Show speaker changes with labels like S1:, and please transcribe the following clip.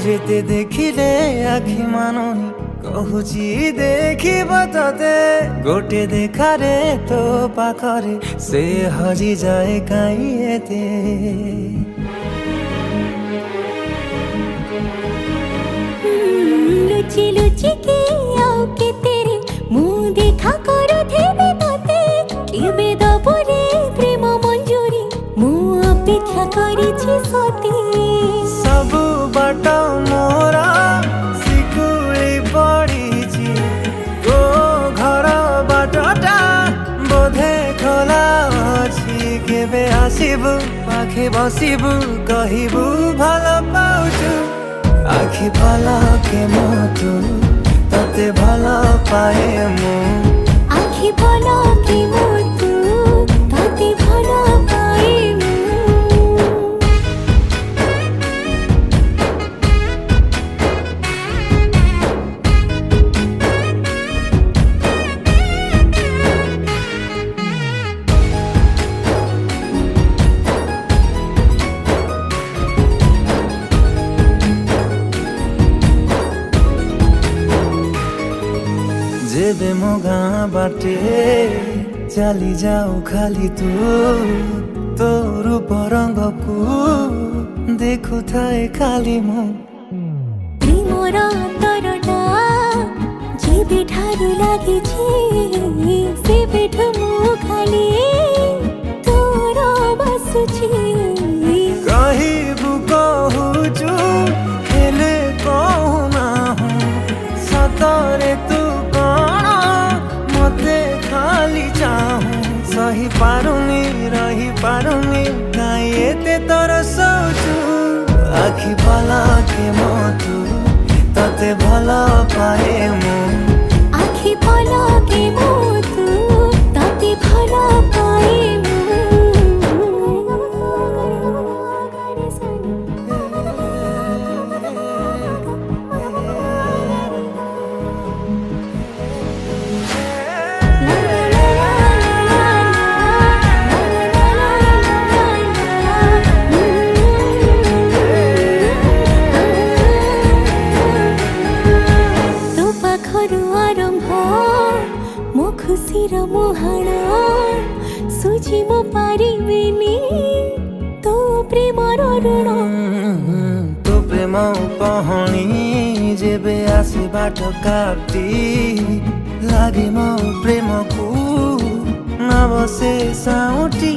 S1: যেতে দেখিলে আখি মানুনি কহুচি দেখিব ততে গোটে দেখারে তো পাখরে সে হজি যায় কাইয়েতে
S2: লুচি লুচি কে আও কে তেরে মুহ দেখা করো থেবে ততে কেবে দবরে প্রেম মঞ্জুরি মুহ অপেক্ষা করিছি সতে
S1: সবু বাট মোরা শিকুলি পড়িছি তো ঘর বাটটা বোধে খোলা ଅଛି কেবে আসিবু পাখে বসিবু কহিবু ভাল পাউছু আখি পলকে মতু ততে ভাল পায়ে মু
S2: আখি পলকে মতু ততে ভাল পাই
S1: जेबे मो गाँ बाटे चली जाऊ खाली तू तो रूप रंग को देखु थाए खाली मु
S2: প্রেমর অন্তরটা যেবে ঠারু লাগিছে সেবেঠু মু খালি তোর বসুছি
S1: कहिबु कहुचु हेले कहु ना सतरे तू कौन मते खाली चाहूं सही पारुनी रही पारुनी काई एते तोर सोचु आखि पलके मतु तते भल पाए मु
S2: আখি পলকে মতু ততে ভাল পাই তো পাখরু আরম্ভ মো খুশির মুহাণ সুঝি মো পারিবিনি তো প্রেমর ঋণ
S1: तो प्रेम पहणी जेबे आसे बाट काटी लागे मो प्रेम को न बसे साउटी